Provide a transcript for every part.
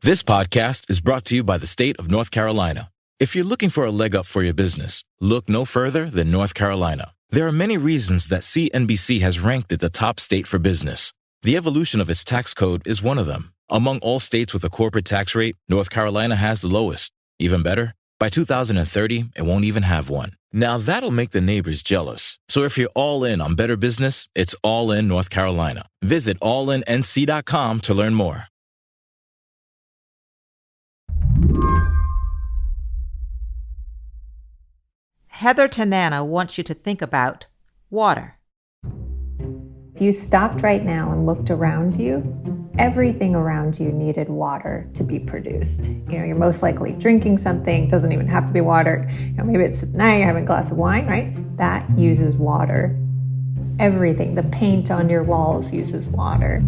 This podcast is brought to you by the state of North Carolina. If you're looking for a leg up for your business, look no further than North Carolina. There are many reasons that CNBC has ranked it the top state for business. The evolution of its tax code is one of them. Among all states with a corporate tax rate, North Carolina has the lowest. Even better, by 2030, it won't even have one. Now that'll make the neighbors jealous. So if you're all in on better business, it's all in North Carolina. Visit allinnc.com to learn more. Heather Tanana wants you to think about water. If you stopped right now and looked around you, everything around you needed water to be produced. You're most likely drinking something, doesn't even have to be water. Maybe it's at night, you're having a glass of wine, right? That uses water. Everything, the paint on your walls uses water.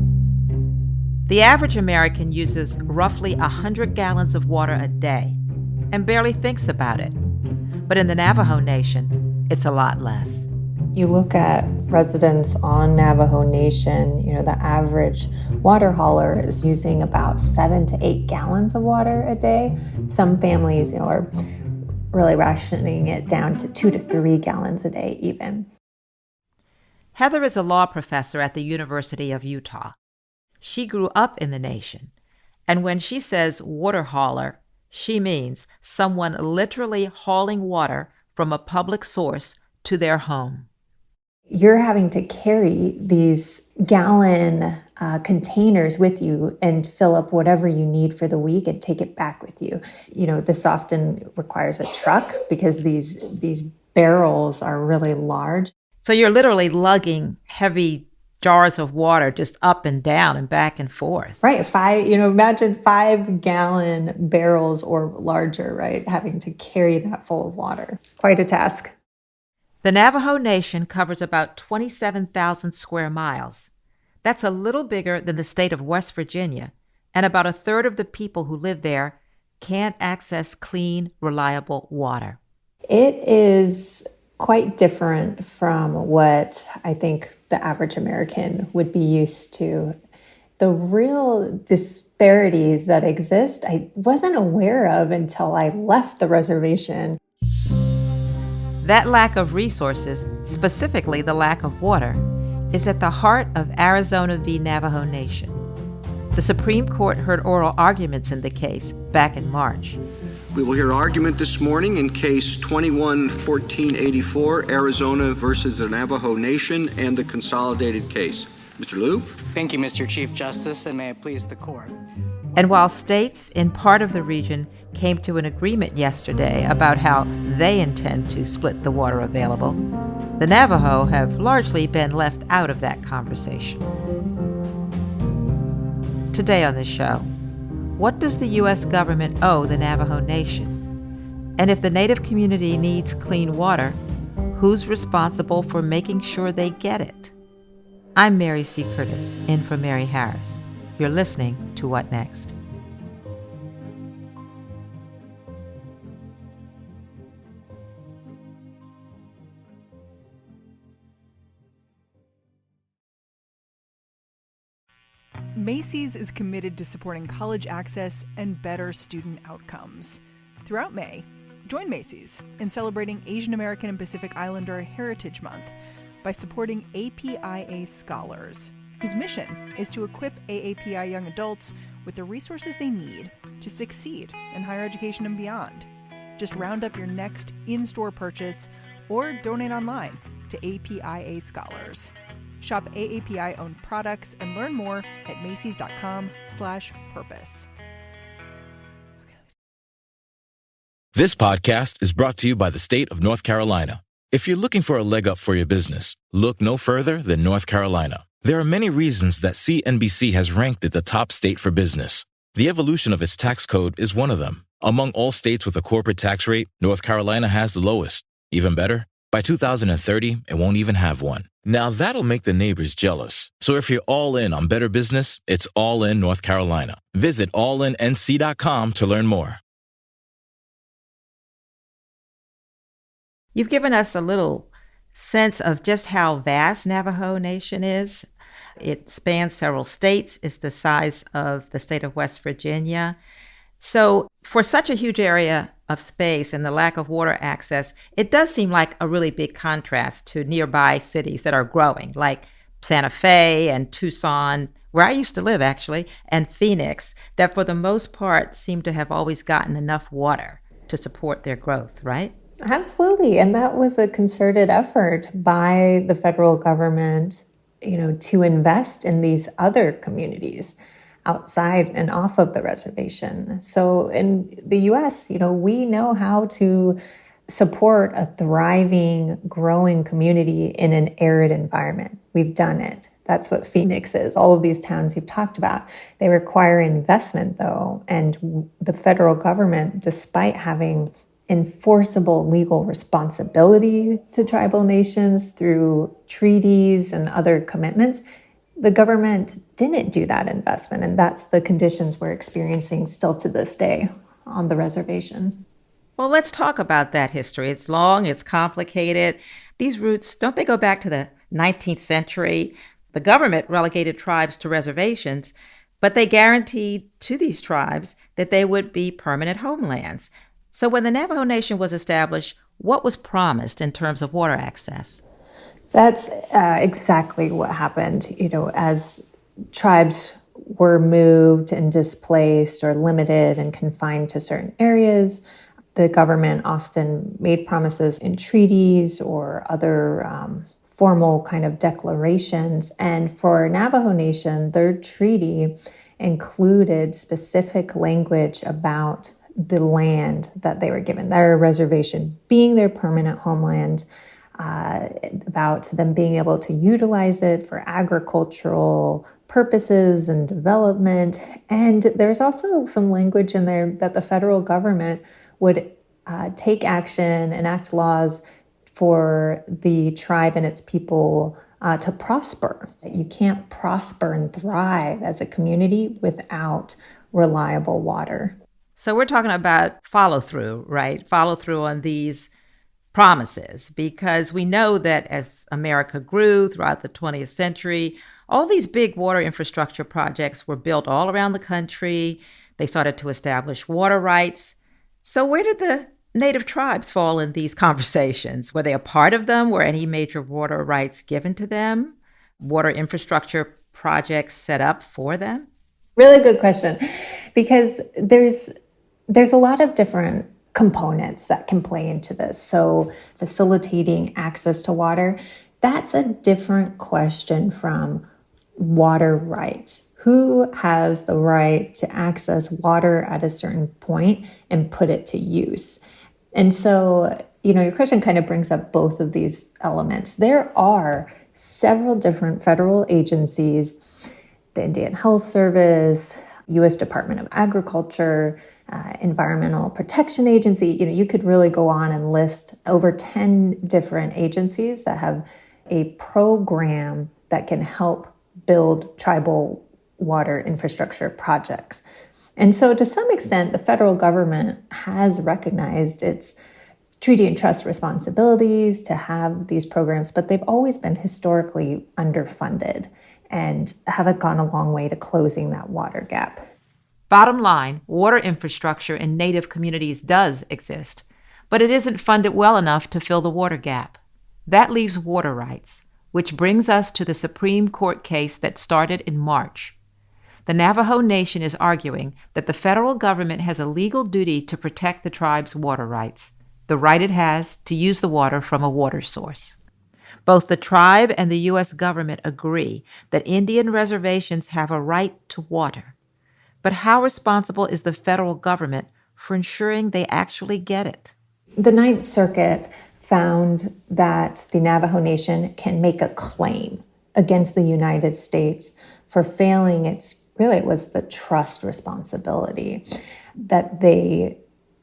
The average American uses roughly 100 gallons of water a day and barely thinks about it. But in the Navajo Nation, it's a lot less. You look at residents on Navajo Nation, the average water hauler is using about 7 to 8 gallons of water a day. Some families, are really rationing it down to 2 to 3 gallons a day even. Heather is a law professor at the University of Utah. She grew up in the nation, and when she says water hauler, she means someone literally hauling water from a public source to their home. You're having to carry these gallon containers with you and fill up whatever you need for the week and take it back with you. This often requires a truck because these barrels are really large. So you're literally lugging heavy jars of water just up and down and back and forth. Right. Imagine 5-gallon barrels or larger, right? Having to carry that full of water. Quite a task. The Navajo Nation covers about 27,000 square miles. That's a little bigger than the state of West Virginia, and about a third of the people who live there can't access clean, reliable water. It is quite different from what I think the average American would be used to. The real disparities that exist, I wasn't aware of until I left the reservation. That lack of resources, specifically the lack of water, is at the heart of Arizona v. Navajo Nation. The Supreme Court heard oral arguments in the case back in March. We will hear argument this morning in Case 21-1484, Arizona versus the Navajo Nation, and the consolidated case. Mr. Liu? Thank you, Mr. Chief Justice, and may it please the court. And while states in part of the region came to an agreement yesterday about how they intend to split the water available, the Navajo have largely been left out of that conversation. Today on the show, what does the U.S. government owe the Navajo Nation? And if the Native community needs clean water, who's responsible for making sure they get it? I'm Mary C. Curtis, in for Mary Harris. You're listening to What Next? Macy's is committed to supporting college access and better student outcomes. Throughout May, join Macy's in celebrating Asian American and Pacific Islander Heritage Month by supporting APIA Scholars, whose mission is to equip AAPI young adults with the resources they need to succeed in higher education and beyond. Just round up your next in-store purchase or donate online to APIA Scholars. Shop AAPI-owned products and learn more at macys.com/purpose. This podcast is brought to you by the state of North Carolina. If you're looking for a leg up for your business, look no further than North Carolina. There are many reasons that CNBC has ranked it the top state for business. The evolution of its tax code is one of them. Among all states with a corporate tax rate, North Carolina has the lowest. Even better, by 2030, it won't even have one. Now that'll make the neighbors jealous. So if you're all in on better business, it's all in North Carolina. Visit allinnc.com to learn more. You've given us a little sense of just how vast Navajo Nation is. It spans several states. It's the size of the state of West Virginia. So for such a huge area of space and the lack of water access, it does seem like a really big contrast to nearby cities that are growing, like Santa Fe and Tucson, where I used to live actually, and Phoenix, that for the most part seem to have always gotten enough water to support their growth, right? Absolutely. And that was a concerted effort by the federal government, to invest in these other communities outside and off of the reservation. So in the US, we know how to support a thriving, growing community in an arid environment. We've done it. That's what Phoenix is. All of these towns you've talked about, they require investment though. And the federal government, despite having enforceable legal responsibility to tribal nations through treaties and other commitments, the government didn't do that investment. And that's the conditions we're experiencing still to this day on the reservation. Well, let's talk about that history. It's long, it's complicated. These roots, don't they go back to the 19th century? The government relegated tribes to reservations, but they guaranteed to these tribes that they would be permanent homelands. So when the Navajo Nation was established, what was promised in terms of water access? That's exactly what happened. As tribes were moved and displaced or limited and confined to certain areas, the government often made promises in treaties or other formal kind of declarations. And for Navajo Nation, their treaty included specific language about the land that they were given, their reservation being their permanent homeland, about them being able to utilize it for agricultural purposes and development. And there's also some language in there that the federal government would take action, enact laws for the tribe and its people to prosper. You can't prosper and thrive as a community without reliable water. So we're talking about follow through, right? Follow through on these promises, because we know that as America grew throughout the 20th century, all these big water infrastructure projects were built all around the country. They started to establish water rights. So where did the Native tribes fall in these conversations? Were they a part of them? Were any major water rights given to them? Water infrastructure projects set up for them? Really good question, because there's a lot of different components that can play into this. So facilitating access to water, that's a different question from water rights. Who has the right to access water at a certain point and put it to use? And so, your question kind of brings up both of these elements. There are several different federal agencies, the Indian Health Service, U.S. Department of Agriculture, Environmental Protection Agency. You could really go on and list over 10 different agencies that have a program that can help build tribal water infrastructure projects. And so to some extent, the federal government has recognized its treaty and trust responsibilities to have these programs, but they've always been historically underfunded and haven't gone a long way to closing that water gap. Bottom line, water infrastructure in Native communities does exist, but it isn't funded well enough to fill the water gap. That leaves water rights, which brings us to the Supreme Court case that started in March. The Navajo Nation is arguing that the federal government has a legal duty to protect the tribe's water rights, the right it has to use the water from a water source. Both the tribe and the U.S. government agree that Indian reservations have a right to water. But how responsible is the federal government for ensuring they actually get it? The Ninth Circuit found that the Navajo Nation can make a claim against the United States for failing it was the trust responsibility that they,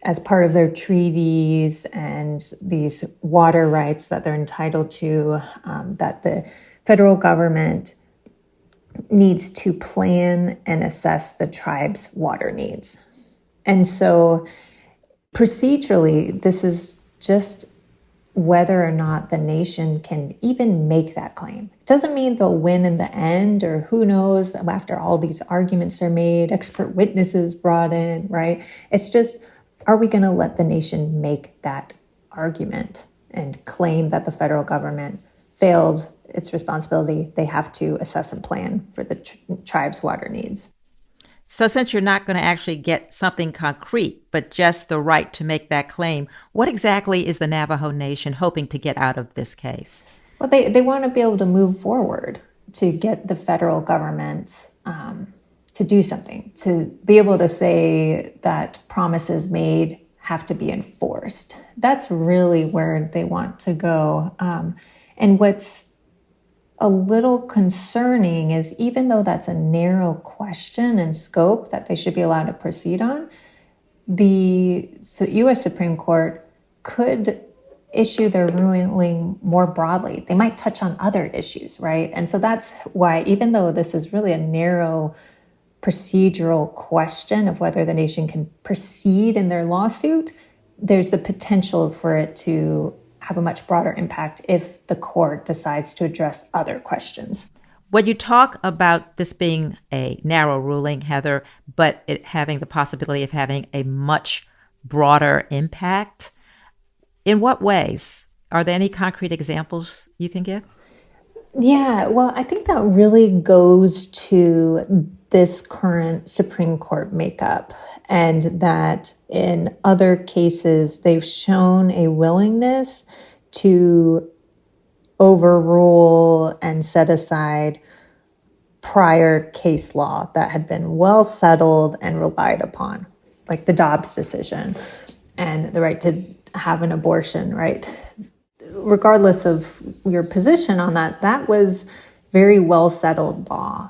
as part of their treaties and these water rights that they're entitled to, that the federal government needs to plan and assess the tribe's water needs. And so procedurally, this is just whether or not the nation can even make that claim. It doesn't mean they'll win in the end, or who knows, after all these arguments are made, expert witnesses brought in, right? It's just, are we going to let the nation make that argument and claim that the federal government failed its responsibility? They have to assess and plan for the tribe's water needs. So since you're not going to actually get something concrete, but just the right to make that claim, what exactly is the Navajo Nation hoping to get out of this case? Well, they want to be able to move forward to get the federal government to do something, to be able to say that promises made have to be enforced. That's really where they want to go. And what's a little concerning is, even though that's a narrow question and scope that they should be allowed to proceed on, the U.S. Supreme Court could issue their ruling more broadly. They might touch on other issues, right? And so that's why, even though this is really a narrow procedural question of whether the nation can proceed in their lawsuit, there's the potential for it to have a much broader impact if the court decides to address other questions. When you talk about this being a narrow ruling, Heather, but it having the possibility of having a much broader impact, in what ways? Are there any concrete examples you can give? Yeah, well, I think that really goes to this current Supreme Court makeup, and that in other cases, they've shown a willingness to overrule and set aside prior case law that had been well settled and relied upon, like the Dobbs decision and the right to have an abortion, right? Regardless of your position on that, that was very well settled law.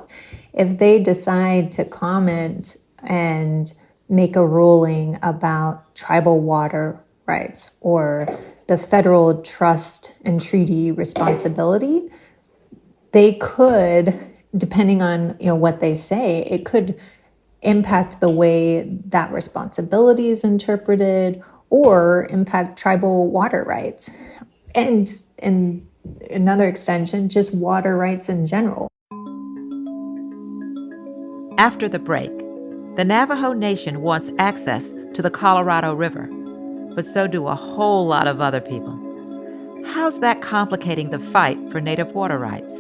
If they decide to comment and make a ruling about tribal water rights or the federal trust and treaty responsibility, they could, depending on what they say, it could impact the way that responsibility is interpreted or impact tribal water rights. And in another extension, just water rights in general. After the break, the Navajo Nation wants access to the Colorado River, but so do a whole lot of other people. How's that complicating the fight for Native water rights?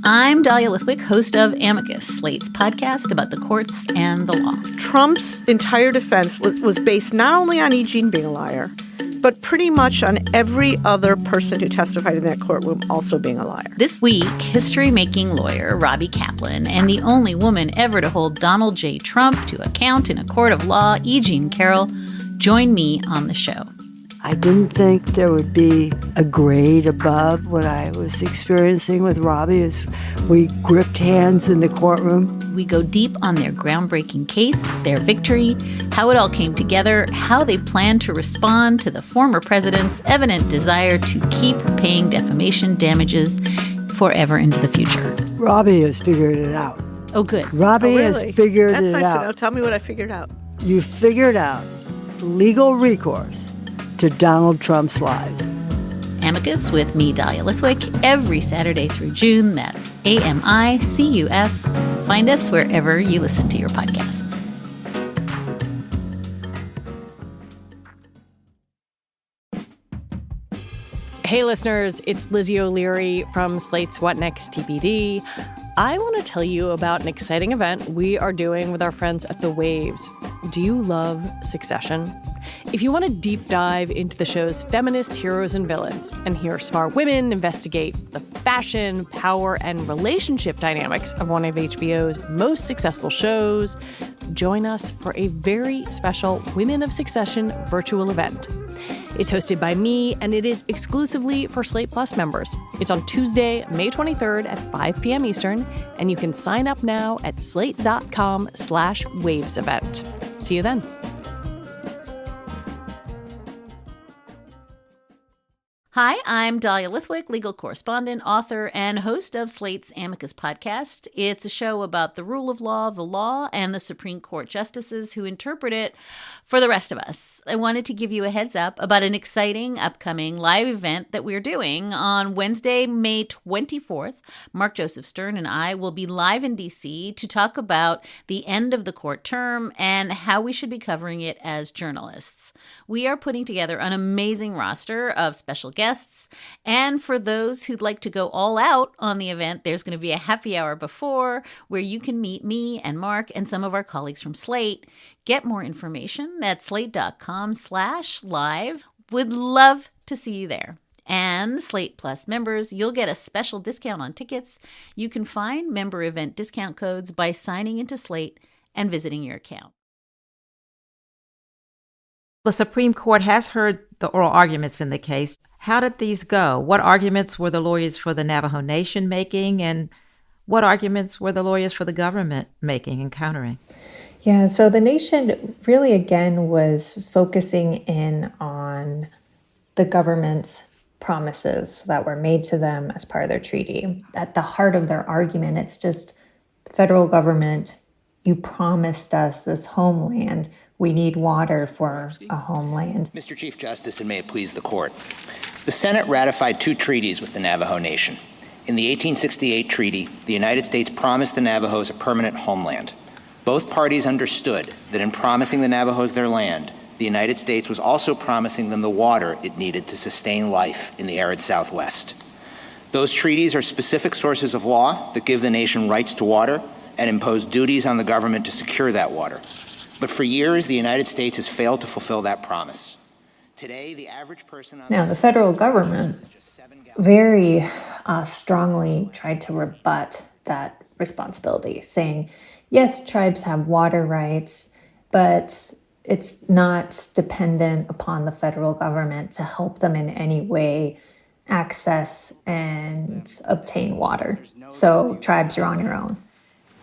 I'm Dahlia Lithwick, host of Amicus, Slate's podcast about the courts and the law. Trump's entire defense was based not only on E. Jean being a liar, but pretty much on every other person who testified in that courtroom also being a liar. This week, history-making lawyer Robbie Kaplan and the only woman ever to hold Donald J. Trump to account in a court of law, E. Jean Carroll, joined me on the show. I didn't think there would be a grade above what I was experiencing with Robbie as we gripped hands in the courtroom. We go deep on their groundbreaking case, their victory, how it all came together, how they plan to respond to the former president's evident desire to keep paying defamation damages forever into the future. Robbie has figured it out. Oh, good. Robbie has figured it out. That's nice to know. Tell me what I figured out. You figured out legal recourse to Donald Trump's lies. Amicus with me, Dahlia Lithwick, every Saturday through June. That's AMICUS. Find us wherever you listen to your podcasts. Hey, listeners, it's Lizzie O'Leary from Slate's What Next TBD. I want to tell you about an exciting event we are doing with our friends at The Waves. Do you love Succession? If you want to deep dive into the show's feminist heroes and villains and hear smart women investigate the fashion, power, and relationship dynamics of one of HBO's most successful shows, join us for a very special Women of Succession virtual event. It's hosted by me, and it is exclusively for Slate Plus members. It's on Tuesday, May 23rd at 5 p.m. Eastern, and you can sign up now at slate.com/wavesevent. See you then. Hi, I'm Dahlia Lithwick, legal correspondent, author, and host of Slate's Amicus podcast. It's a show about the rule of law, the law, and the Supreme Court justices who interpret it for the rest of us. I wanted to give you a heads up about an exciting upcoming live event that we're doing on Wednesday, May 24th. Mark Joseph Stern and I will be live in D.C. to talk about the end of the court term and how we should be covering it as journalists. We are putting together an amazing roster of special guests, and for those who'd like to go all out on the event, there's going to be a happy hour before where you can meet me and Mark and some of our colleagues from Slate. Get more information at slate.com/live. Would love to see you there. And Slate Plus members, you'll get a special discount on tickets. You can find member event discount codes by signing into Slate and visiting your account. The Supreme Court has heard the oral arguments in the case. How did these go? What arguments were the lawyers for the Navajo Nation making, and what arguments were the lawyers for the government making and countering? Yeah, so the nation really, again, was focusing in on the government's promises that were made to them as part of their treaty. At the heart of their argument, it's just the federal government, you promised us this homeland. We need water for a homeland. Mr. Chief Justice, and may it please the court. The Senate ratified 2 treaties with the Navajo Nation. In the 1868 treaty, the United States promised the Navajos a permanent homeland. Both parties understood that in promising the Navajos their land, the United States was also promising them the water it needed to sustain life in the arid Southwest. Those treaties are specific sources of law that give the nation rights to water and impose duties on the government to secure that water. But for years, the United States has failed to fulfill that promise. Today, the average person... Now, the federal government very strongly tried to rebut that responsibility, saying, yes, tribes have water rights, but it's not dependent upon the federal government to help them in any way access and obtain water. So tribes are on your own.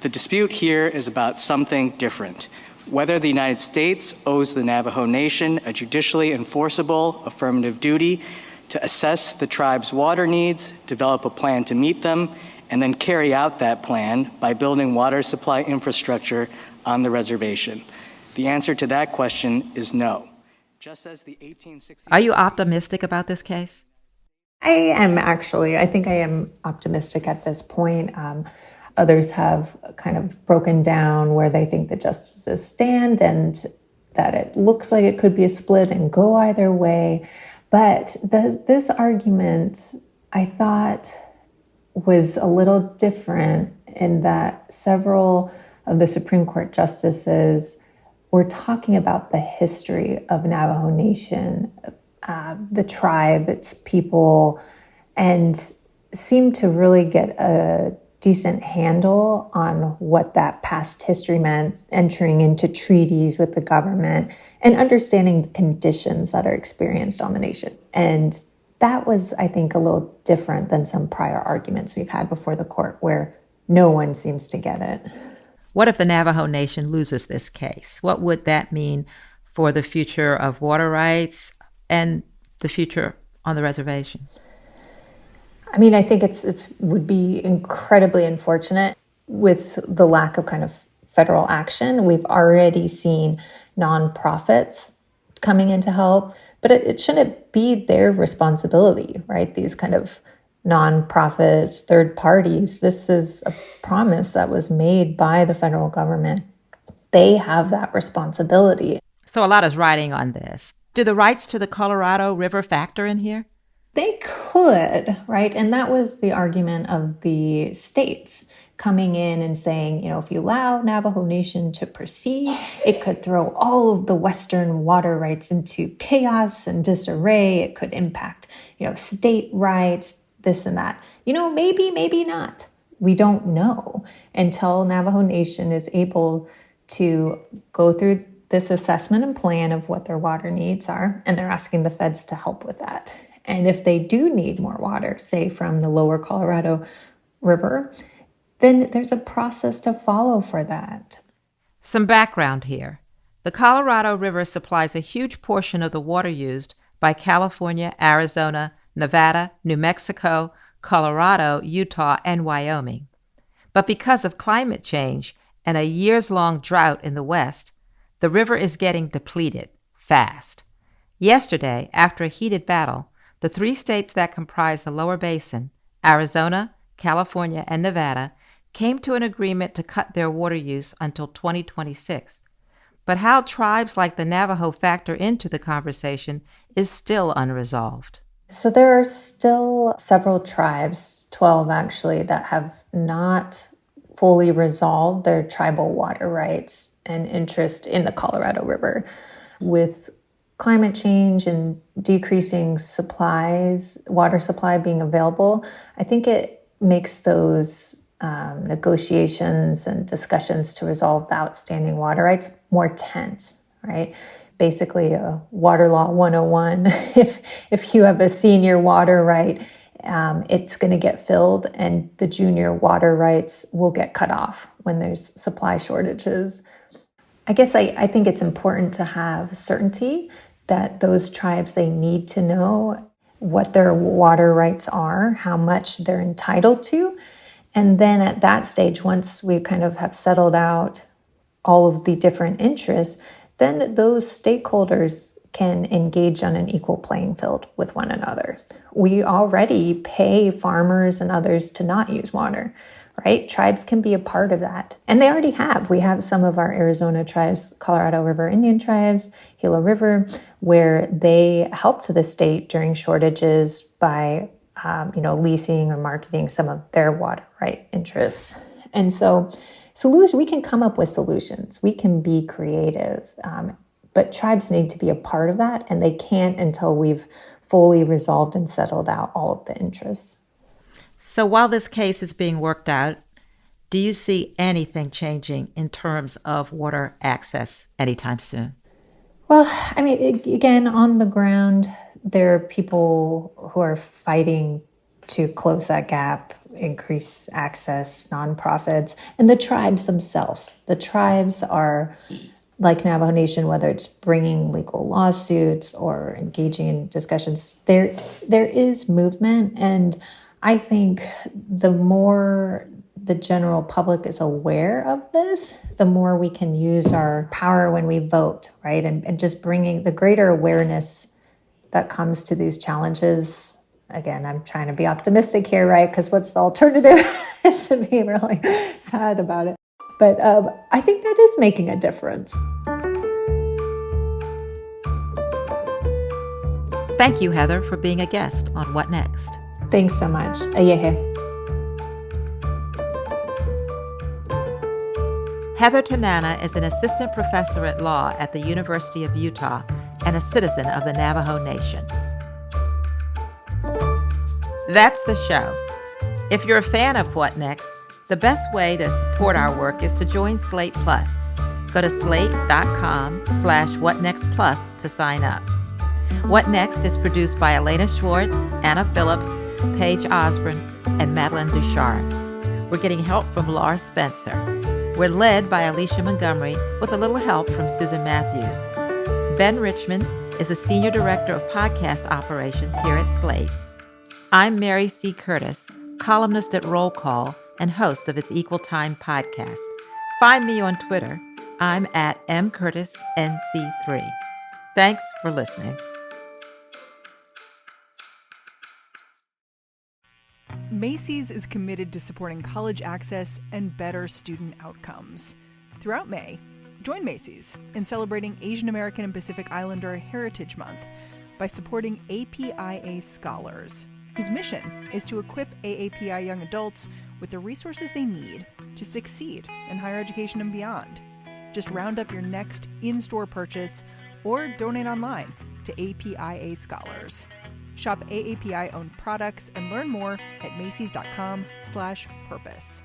The dispute here is about something different. Whether the United States owes the Navajo Nation a judicially enforceable affirmative duty to assess the tribe's water needs, develop a plan to meet them, and then carry out that plan by building water supply infrastructure on the reservation. The answer to that question is no. Just as the 1860s... Are you optimistic about this case? I am actually. I think I am optimistic at this point. Others have kind of broken down where they think the justices stand and that it looks like it could be a split and go either way. But this argument, I thought, was a little different in that several of the Supreme Court justices were talking about the history of Navajo Nation, the tribe, its people, and seemed to really get a decent handle on what that past history meant, entering into treaties with the government and understanding the conditions that are experienced on the nation. And that was, I think, a little different than some prior arguments we've had before the court where no one seems to get it. What if the Navajo Nation loses this case? What would that mean for the future of water rights and the future on the reservation? I mean, I think it would be incredibly unfortunate with the lack of kind of federal action. We've already seen nonprofits coming in to help, but it shouldn't be their responsibility, right? These kind of nonprofits, third parties, this is a promise that was made by the federal government. They have that responsibility. So a lot is riding on this. Do the rights to the Colorado River factor in here? They could, right? And that was the argument of the states coming in and saying, you know, if you allow Navajo Nation to proceed, it could throw all of the Western water rights into chaos and disarray. It could impact, you know, state rights, this and that. You know, maybe not. We don't know until Navajo Nation is able to go through this assessment and plan of what their water needs are. And they're asking the feds to help with that. And if they do need more water, say from the lower Colorado River, then there's a process to follow for that. Some background here. The Colorado River supplies a huge portion of the water used by California, Arizona, Nevada, New Mexico, Colorado, Utah, and Wyoming. But because of climate change and a years-long drought in the West, the river is getting depleted fast. Yesterday, after a heated battle, the 3 states that comprise the lower basin, Arizona, California, and Nevada, came to an agreement to cut their water use until 2026. But how tribes like the Navajo factor into the conversation is still unresolved. So there are still several tribes, 12 actually, that have not fully resolved their tribal water rights and interest in the Colorado River. With climate change and decreasing supplies, water supply being available, I think it makes those negotiations and discussions to resolve the outstanding water rights more tense, right? Basically, a water law 101. If you have a senior water right, it's going to get filled, and the junior water rights will get cut off when there's supply shortages. I guess I think it's important to have certainty that those tribes, they need to know what their water rights are, how much they're entitled to. And then at that stage, once we kind of have settled out all of the different interests, then those stakeholders can engage on an equal playing field with one another. We already pay farmers and others to not use water, right? Tribes can be a part of that. And they already have. We have some of our Arizona tribes, Colorado River Indian tribes, Gila River, where they help to the state during shortages by leasing or marketing some of their water right interests. And so we can come up with solutions. We can be creative, but tribes need to be a part of that, and they can't until we've fully resolved and settled out all of the interests. So while this case is being worked out, do you see anything changing in terms of water access anytime soon? Well, I mean, again, on the ground, there are people who are fighting to close that gap, increase access, nonprofits, and the tribes themselves. The tribes are, like Navajo Nation, whether it's bringing legal lawsuits or engaging in discussions, there is movement. And I think the more the general public is aware of this, the more we can use our power when we vote, right? And just bringing the greater awareness that comes to these challenges. Again, I'm trying to be optimistic here, right? Because what's the alternative is to be really sad about it. But I think that is making a difference. Thank you, Heather, for being a guest on What Next? Thanks so much. Ayehe. Heather Tanana is an assistant professor at law at the University of Utah and a citizen of the Navajo Nation. That's the show. If you're a fan of What Next, the best way to support our work is to join Slate Plus. Go to slate.com/whatnextplus to sign up. What Next is produced by Elena Schwartz, Anna Phillips, Paige Osborne, and Madeline Ducharme. We're getting help from Laura Spencer. We're led by Alicia Montgomery with a little help from Susan Matthews. Ben Richmond is the Senior Director of Podcast Operations here at Slate. I'm Mary C. Curtis, columnist at Roll Call and host of its Equal Time podcast. Find me on Twitter. I'm at mcurtisnc3. Thanks for listening. Macy's is committed to supporting college access and better student outcomes. Throughout May, join Macy's in celebrating Asian American and Pacific Islander Heritage Month by supporting APIA Scholars, whose mission is to equip AAPI young adults with the resources they need to succeed in higher education and beyond. Just round up your next in-store purchase or donate online to APIA Scholars. Shop AAPI-owned products and learn more at macys.com/purpose.